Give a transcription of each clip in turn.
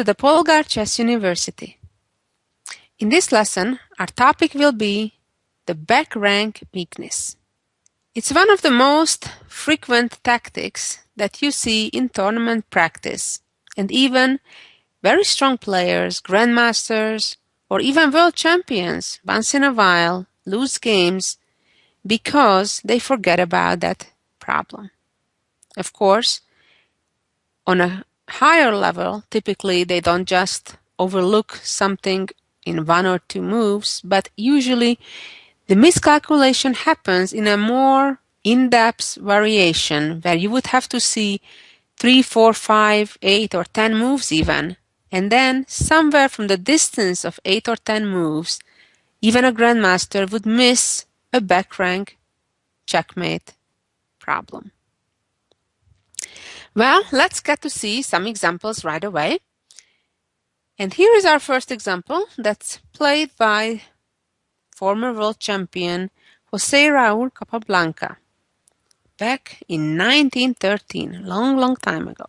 to the Polgar Chess University. In this lesson, our topic will be the backrank weakness. It's one of the most frequent tactics that you see in tournament practice, and even very strong players, grandmasters, or even world champions once in a while lose games because they forget about that problem. Of course, on a higher level, typically they don't just overlook something in one or two moves, but usually the miscalculation happens in a more in-depth variation where you would have to see 3, 4, 5, 8, or 10 moves even, and then somewhere from the distance of 8 or 10 moves, even a grandmaster would miss a backrank checkmate problem. Well, let's get to see some examples right away. And here is our first example that's played by former world champion José Raúl Capablanca back in 1913, long time ago.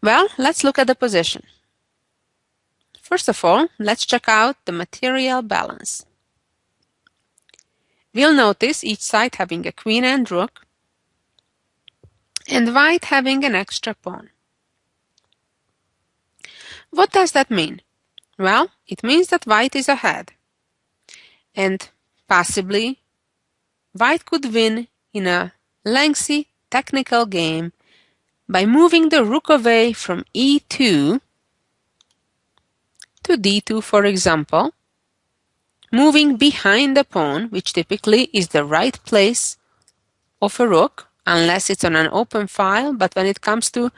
Well, let's look at the position. First of all, let's check out the material balance. We'll notice each side having a queen and rook, and white having an extra pawn. What does that mean? Well, it means that white is ahead, and possibly white could win in a lengthy technical game by moving the rook away from e2 to d2, for example, moving behind the pawn, which typically is the right place of a rook, unless it's on an open file, but when it comes to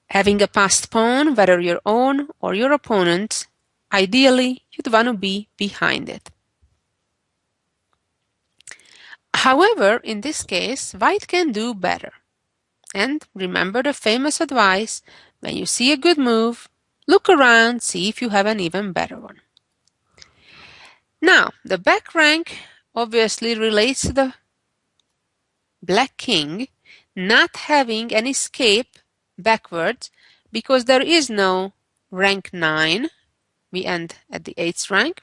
having a passed pawn, whether your own or your opponent's, ideally you'd want to be behind it. However, in this case, white can do better. And remember the famous advice, when you see a good move, look around, see if you have an even better one. Now, the back rank obviously relates to the black king not having an escape backwards because there is no rank 9. We end at the 8th rank.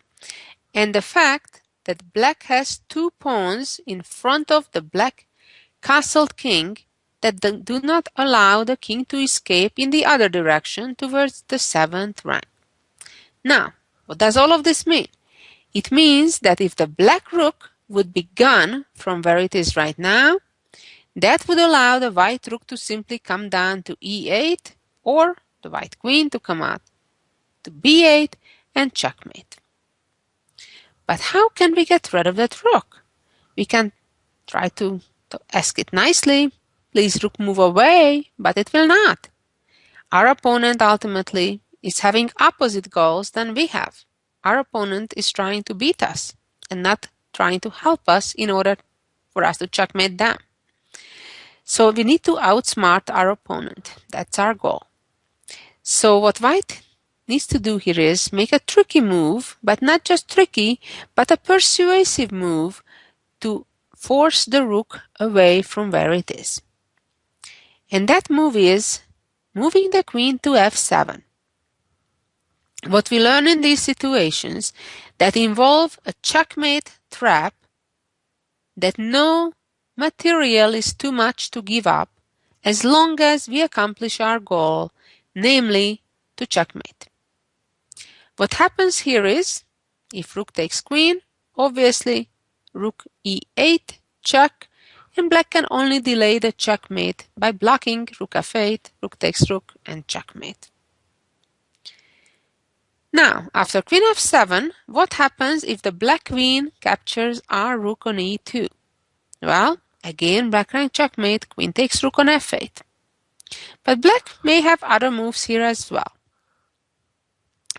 And the fact that black has two pawns in front of the black castled king that do not allow the king to escape in the other direction towards the 7th rank. Now, what does all of this mean? It means that if the black rook would be gone from where it is right now, that would allow the white rook to simply come down to e8 or the white queen to come out to b8 and checkmate. But how can we get rid of that rook? We can try to ask it nicely, please rook move away, but it will not. Our opponent ultimately is having opposite goals than we have. Our opponent is trying to beat us and not trying to help us in order for us to checkmate them. So we need to outsmart our opponent. That's our goal. So what white needs to do here is make a tricky move, but not just tricky, but a persuasive move to force the rook away from where it is. And that move is moving the queen to f7. What we learn in these situations that involve a checkmate trap, that no material is too much to give up as long as we accomplish our goal, namely to checkmate. What happens here is, if rook takes queen, obviously rook e8, check, and black can only delay the checkmate by blocking rook f8, rook takes rook, and checkmate. Now, after queen f7, what happens if the black queen captures our rook on e2? Well, again, backrank checkmate, queen takes rook on f8. But black may have other moves here as well.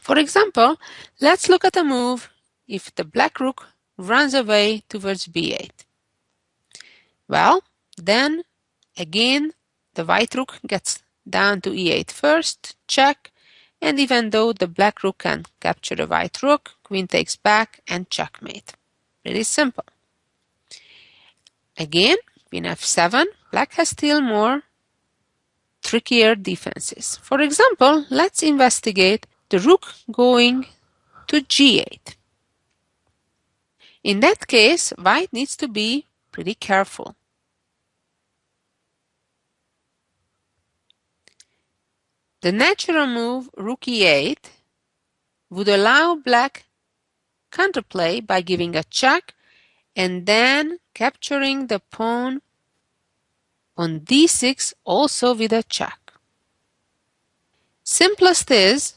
For example, let's look at a move if the black rook runs away towards b8. Well, then, again, the white rook gets down to e8 first, check, and even though the black rook can capture the white rook, queen takes back and checkmate. Pretty simple. Again, queen f7, black has still more trickier defenses. For example, let's investigate the rook going to g8. In that case, white needs to be pretty careful. The natural move rook e8 would allow black counterplay by giving a check and then capturing the pawn on d6 also with a check. Simplest is,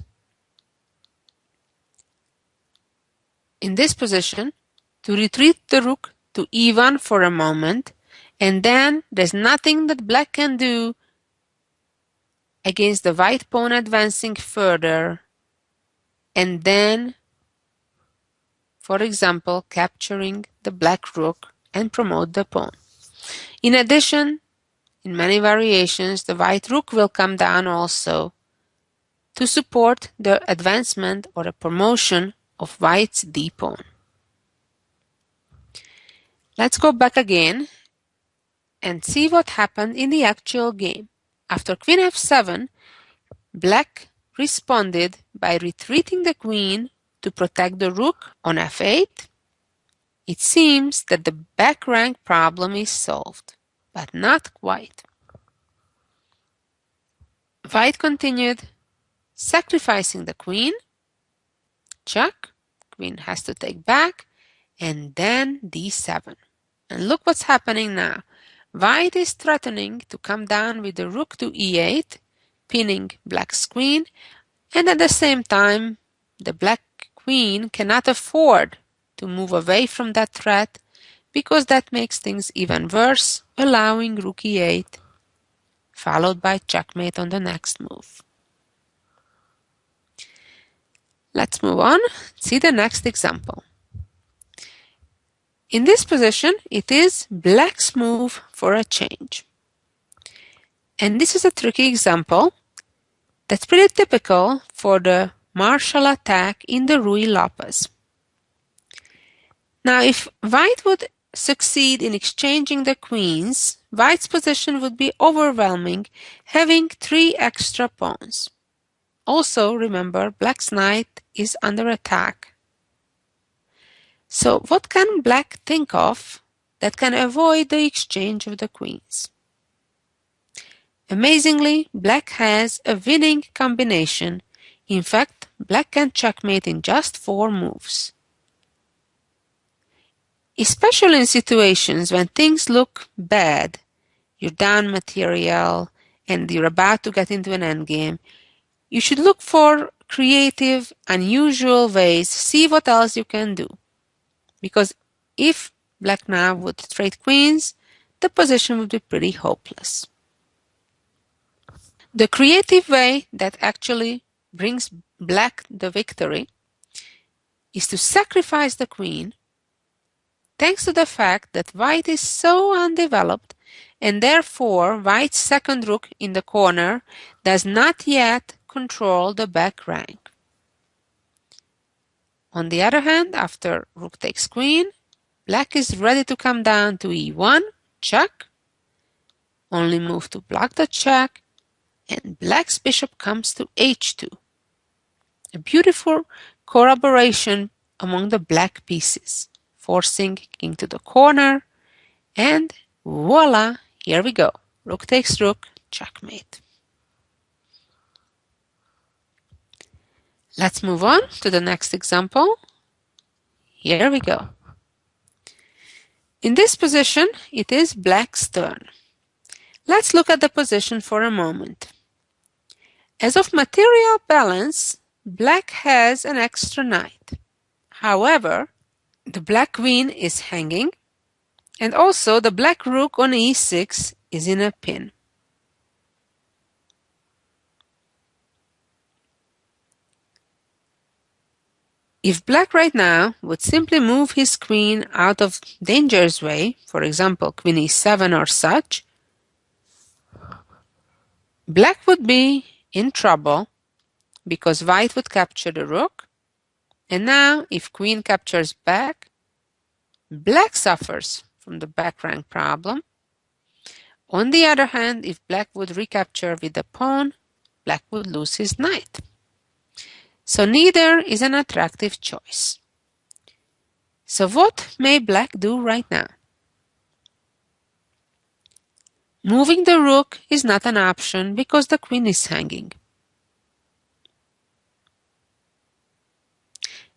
in this position, to retreat the rook to e1 for a moment, and then there's nothing that black can do against the white pawn advancing further, and then, for example, capturing the black rook and promote the pawn. In addition, in many variations, the white rook will come down also to support the advancement or a promotion of white's d pawn. Let's go back again and see what happened in the actual game. After queen f7, black responded by retreating the queen to protect the rook on f8. It seems that the back rank problem is solved, but not quite. White continued sacrificing the queen, check, queen has to take back, and then d7. And look what's happening now. White is threatening to come down with the rook to e8, pinning black's queen, and at the same time, the black queen cannot afford to move away from that threat because that makes things even worse, allowing rook e8, followed by checkmate on the next move. Let's move on. See the next example. In this position, it is black's move for a change. And this is a tricky example that's pretty typical for the martial attack in the Ruy Lopez. Now, if white would succeed in exchanging the queens, white's position would be overwhelming, having 3 extra pawns. Also, remember, black's knight is under attack. So what can black think of that can avoid the exchange of the queens? Amazingly, black has a winning combination. In fact, black can checkmate in just 4 moves. Especially in situations when things look bad, you're down material and you're about to get into an endgame, you should look for creative, unusual ways, see what else you can do. Because if black now would trade queens, the position would be pretty hopeless. The creative way that actually brings black the victory is to sacrifice the queen, thanks to the fact that white is so undeveloped and therefore white's second rook in the corner does not yet control the back rank. On the other hand, after rook takes queen, black is ready to come down to e1, check, only move to block the check, and black's bishop comes to h2. A beautiful corroboration among the black pieces, forcing king to the corner, and voila, here we go. Rook takes rook, checkmate. Let's move on to the next example. Here we go. In this position, it is black's turn. Let's look at the position for a moment. As of material balance, black has an extra knight. However, the black queen is hanging, and also the black rook on e6 is in a pin. If black right now would simply move his queen out of danger's way, for example, queen e7 or such, black would be in trouble because white would capture the rook, and now if queen captures back, black suffers from the back rank problem. On the other hand, if black would recapture with the pawn, black would lose his knight. So neither is an attractive choice. So what may black do right now? Moving the rook is not an option because the queen is hanging.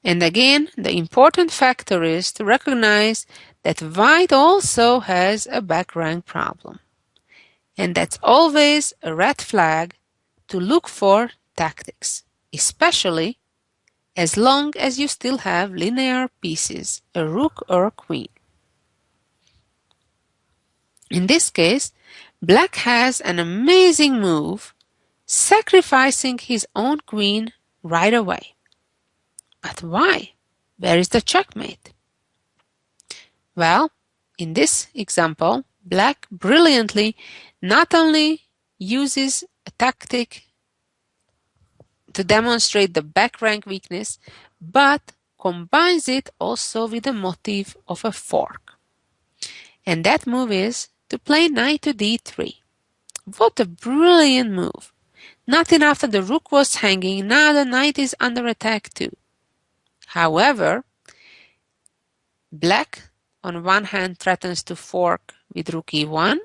And again, the important factor is to recognize that white also has a backrank problem. And that's always a red flag to look for tactics, especially as long as you still have linear pieces, a rook or a queen. In this case, black has an amazing move, sacrificing his own queen right away. But why? Where is the checkmate? Well, in this example, black brilliantly not only uses a tactic to demonstrate the backrank weakness, but combines it also with the motif of a fork. And that move is to play knight to d3. What a brilliant move! Not enough that the rook was hanging, now the knight is under attack too. However, black on one hand threatens to fork with rook e1,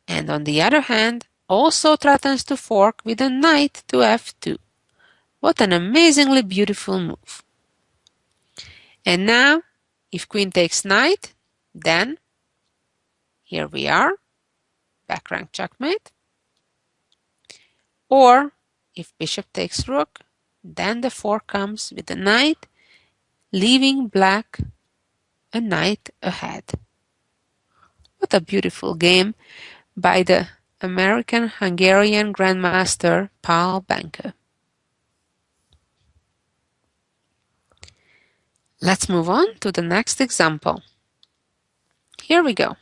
and on the other hand also threatens to fork with a knight to f2. What an amazingly beautiful move. And now, if queen takes knight, then here we are, backrank checkmate. Or if bishop takes rook, then the fork comes with the knight, leaving black a knight ahead. What a beautiful game by the American-Hungarian Grandmaster Capablanca. Let's move on to the next example. Here we go.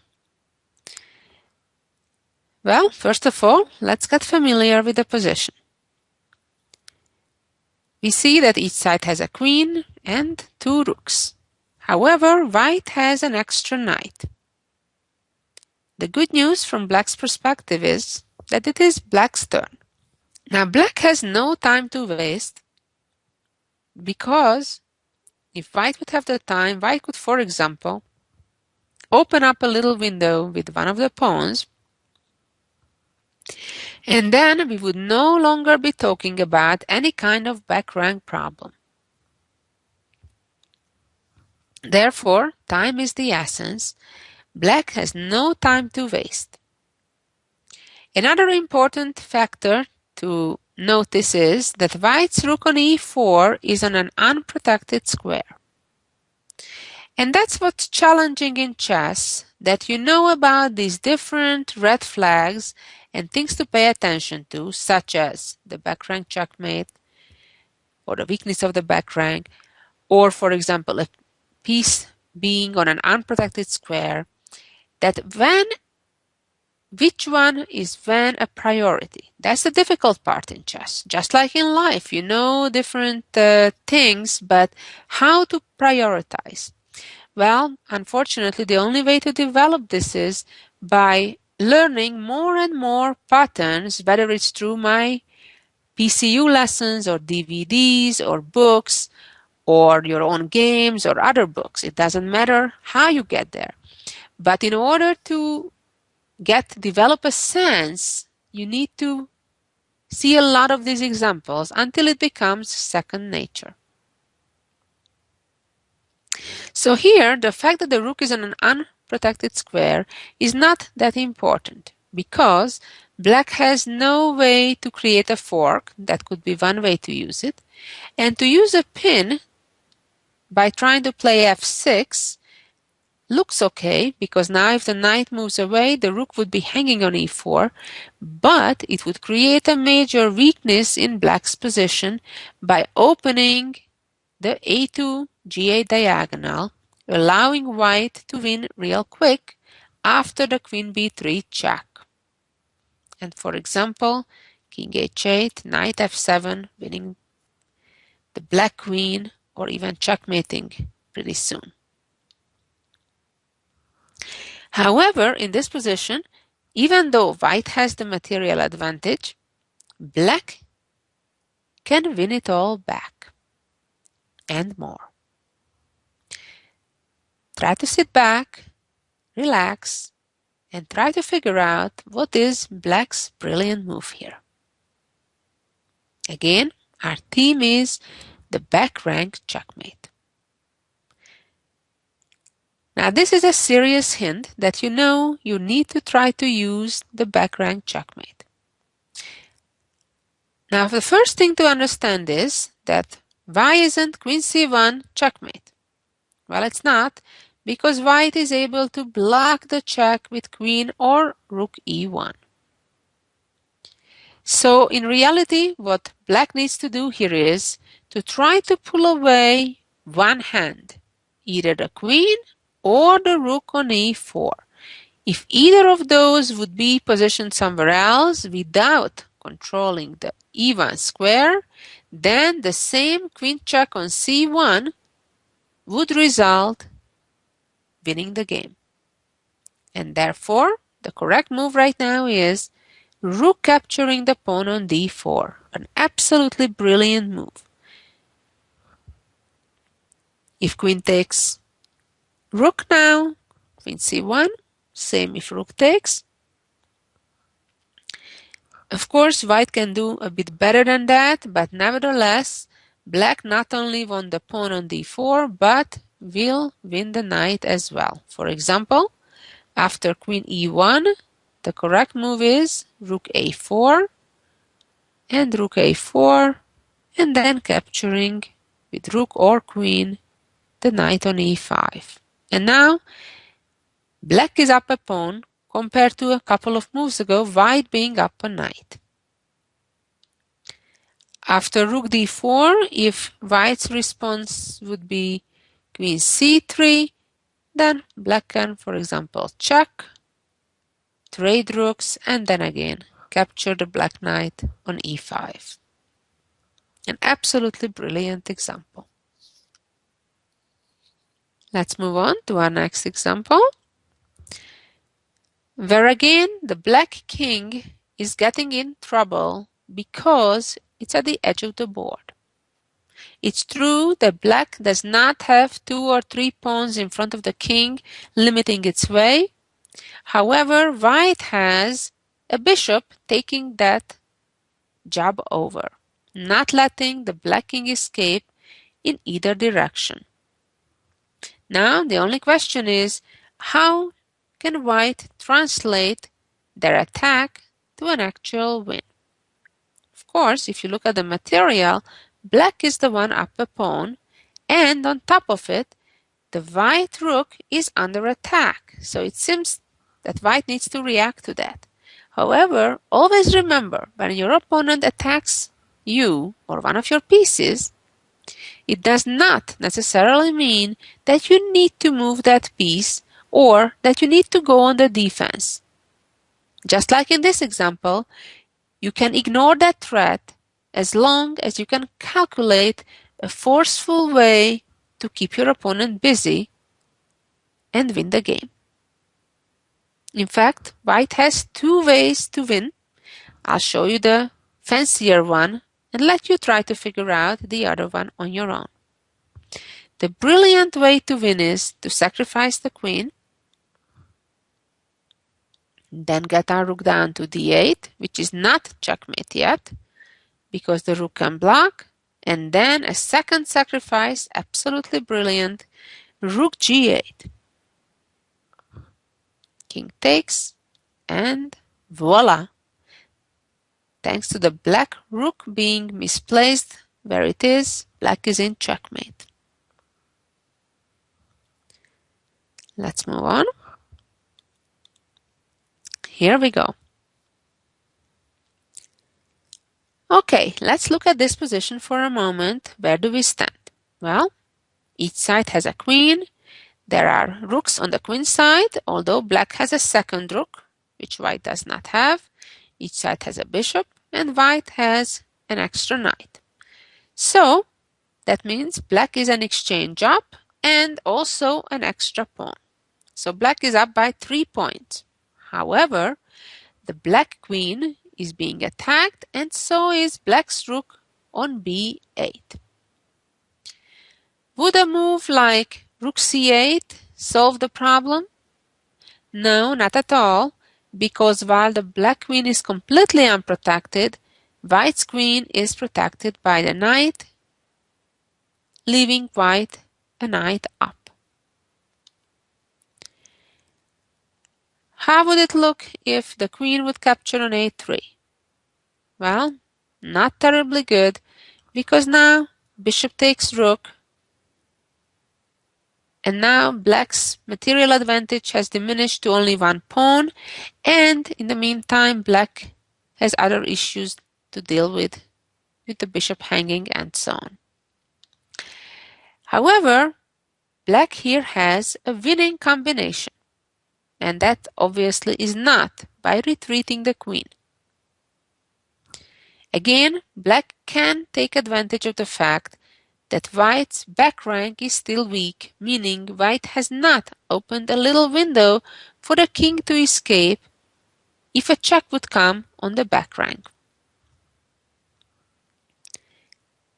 Well, first of all, let's get familiar with the position. We see that each side has a queen and two rooks. However, white has an extra knight. The good news from black's perspective is that it is black's turn. Now, black has no time to waste because if white would have the time, white could, for example, open up a little window with one of the pawns, and then we would no longer be talking about any kind of backrank problem. Therefore, time is the essence. Black has no time to waste. Another important factor to notice is that white's rook on e4 is on an unprotected square. And that's what's challenging in chess, that you know about these different red flags and things to pay attention to, such as the backrank checkmate, or the weakness of the backrank, or for example, a piece being on an unprotected square, that which one is when a priority? That's the difficult part in chess. Just like in life, you know different things, but how to prioritize? Well, unfortunately, the only way to develop this is by learning more and more patterns, whether it's through my PCU lessons or DVDs or books or your own games or other books. It doesn't matter how you get there. But in order to develop a sense, you need to see a lot of these examples until it becomes second nature. So here, the fact that the rook is on an unprotected square is not that important because black has no way to create a fork. That could be one way to use it. And to use a pin by trying to play f6 looks okay, because now if the knight moves away, the rook would be hanging on e4, but it would create a major weakness in black's position by opening the a2 g8 diagonal, allowing white to win real quick after the queen b3 check. And for example, king h8, knight f7, winning the black queen, or even checkmating pretty soon. However, in this position, Even though white has the material advantage, black can win it all back and more. Try to sit back, relax, and try to figure out what is black's brilliant move here. Again, our theme is the back rank checkmate. Now this is a serious hint that you know you need to try to use the back rank checkmate. Now the first thing to understand is that why isn't queen c1 checkmate? Well, it's not, because white is able to block the check with queen or rook e1. So in reality, what black needs to do here is to try to pull away one hand, either the queen or the rook on e4. If either of those would be positioned somewhere else without controlling the e1 square, then the same queen check on c1 would result winning the game. And therefore, the correct move right now is rook capturing the pawn on d4, an absolutely brilliant move. If queen takes rook now, queen c1, same if rook takes. Of course, white can do a bit better than that, but nevertheless, black not only won the pawn on d4, but will win the knight as well. For example, after queen e1, the correct move is rook a4 and rook a4, and then capturing with rook or queen the knight on e5. And now black is up a pawn compared to a couple of moves ago, white being up a knight. After rook d4, if white's response would be queen c3, then black can, for example, check, trade rooks, and then again capture the black knight on e5. An absolutely brilliant example. Let's move on to our next example, where again the black king is getting in trouble because it's at the edge of the board. It's true that black does not have 2 or 3 pawns in front of the king limiting its way. However, white has a bishop taking that job over, not letting the black king escape in either direction. Now the only question is, how can white translate their attack to an actual win? Of course, if you look at the material, black is the one up a pawn, and on top of it, the white rook is under attack. So it seems that white needs to react to that. However, always remember, when your opponent attacks you or one of your pieces, it does not necessarily mean that you need to move that piece or that you need to go on the defense. Just like in this example, you can ignore that threat as long as you can calculate a forceful way to keep your opponent busy and win the game. In fact, white has 2 ways to win. I'll show you the fancier one and let you try to figure out the other one on your own. The brilliant way to win is to sacrifice the queen, then get our rook down to d8, which is not checkmate yet, because the rook can block, and then a second sacrifice, absolutely brilliant, rook g8. King takes, and voila! Thanks to the black rook being misplaced where it is, black is in checkmate. Let's move on. Here we go. Okay, let's look at this position for a moment. Where do we stand? Well, each side has a queen. There are rooks on the queen side, although black has a second rook, which white does not have. Each side has a bishop, and white has an extra knight. So, that means black is an exchange up and also an extra pawn. So black is up by 3 points. However, The black queen is being attacked, and so is black's rook on b8. Would a move like rook c8 solve the problem? No, not at all, because while the black queen is completely unprotected, white's queen is protected by the knight, leaving white a knight up. How would it look if the queen would capture on a3? Well, not terribly good, because now bishop takes rook, and now black's material advantage has diminished to only one pawn, and in the meantime black has other issues to deal with the bishop hanging and so on. However, black here has a winning combination, and that obviously is not by retreating the queen. Again, black can take advantage of the fact that white's back rank is still weak, meaning white has not opened a little window for the king to escape if a check would come on the back rank.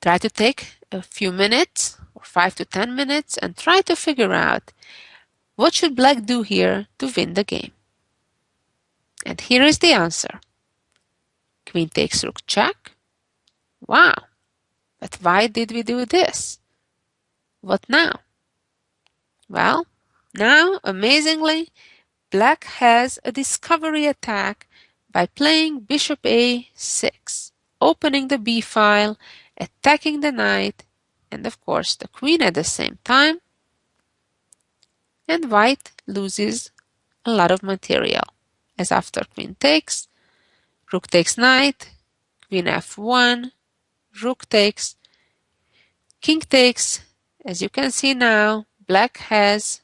Try to take a few minutes, or 5 to 10 minutes, and try to figure out what should black do here to win the game. And here is the answer. Queen takes rook check. Wow, but why did we do this? What now? Well, now, amazingly, black has a discovery attack by playing bishop a6, opening the b file, attacking the knight, and of course the queen at the same time, and white loses a lot of material, as after queen takes, rook takes knight, queen f1, rook takes, king takes. As you can see now, black has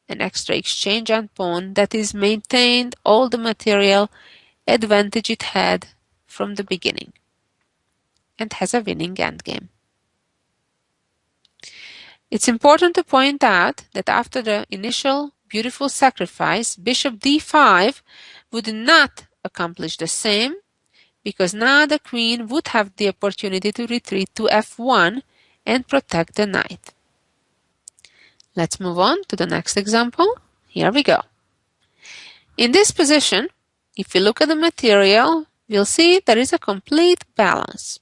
an extra exchange on pawn that is maintained all the material advantage it had from the beginning and has a winning endgame. It's important to point out that after the initial beautiful sacrifice, bishop d5 would not accomplish the same, because now the queen would have the opportunity to retreat to f1 and protect the knight. Let's move on to the next example. Here we go. In this position, if we look at the material, we'll see there is a complete balance.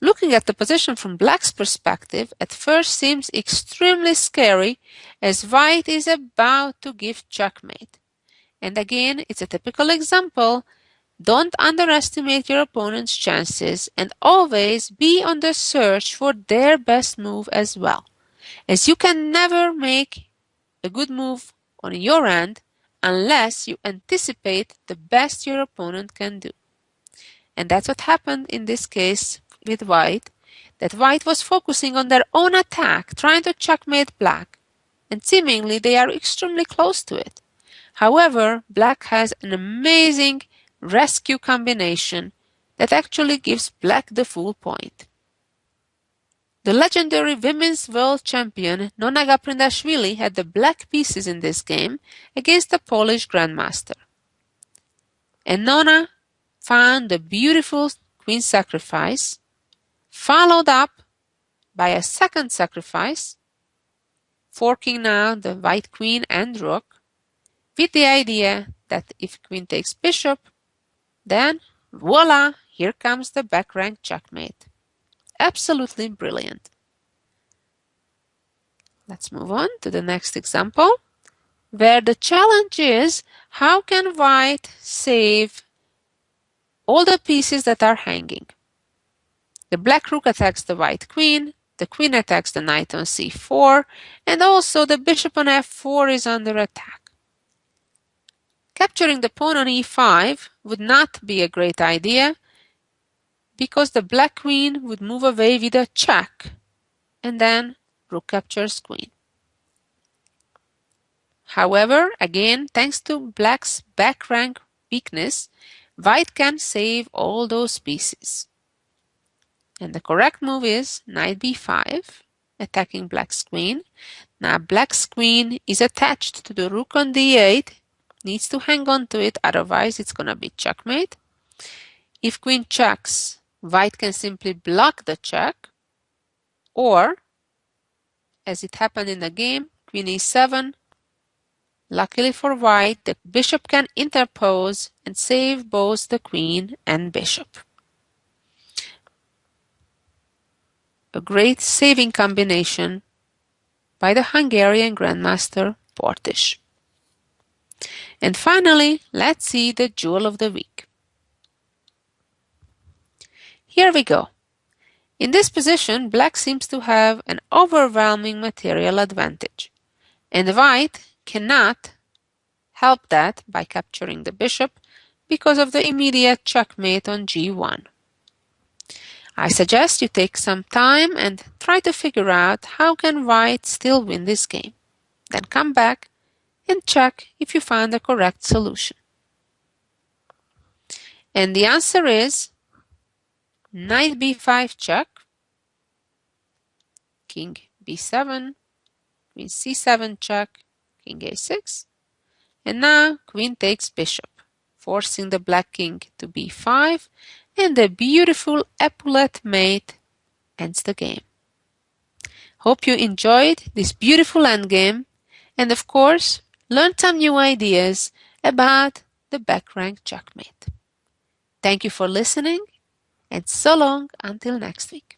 Looking at the position from black's perspective at first seems extremely scary, as white is about to give checkmate. And again, it's a typical example. Don't underestimate your opponent's chances, and always be on the search for their best move as well, as you can never make a good move on your end unless you anticipate the best your opponent can do. And that's what happened in this case with white, that white was focusing on their own attack, trying to checkmate black, and seemingly they are extremely close to it. However, black has an amazing rescue combination that actually gives black the full point. The legendary women's world champion Nona Gaprindashvili had the black pieces in this game against the Polish grandmaster. And Nona found the beautiful queen sacrifice, followed up by a second sacrifice, forking now the white queen and rook, with the idea that if queen takes bishop, then voila, here comes the back rank checkmate. Absolutely brilliant. Let's move on to the next example, where the challenge is how can white save all the pieces that are hanging. The black rook attacks the white queen attacks the knight on c4, and also the bishop on f4 is under attack. Capturing the pawn on e5 would not be a great idea, because the black queen would move away with a check, and then rook captures queen. However, again, thanks to black's back rank weakness, white can save all those pieces. And the correct move is knight b5, attacking black's queen. Now black's queen is attached to the rook on d8, needs to hang on to it, otherwise it's going to be checkmate. If queen checks, white can simply block the check, or, as it happened in the game, queen e7. Luckily for white, the bishop can interpose and save both the queen and bishop. A great saving combination by the Hungarian Grandmaster Portis. And finally, let's see the jewel of the week. Here we go. In this position, black seems to have an overwhelming material advantage, and white cannot help that by capturing the bishop because of the immediate checkmate on g1. I suggest you take some time and try to figure out how can white still win this game. Then come back and check if you found the correct solution. And the answer is knight b5 check, king b7, queen c7 check, king a6, and now queen takes bishop, forcing the black king to b5, and the beautiful epaulette mate ends the game. Hope you enjoyed this beautiful endgame, and of course, learned some new ideas about the backrank checkmate. Thank you for listening, and so long until next week.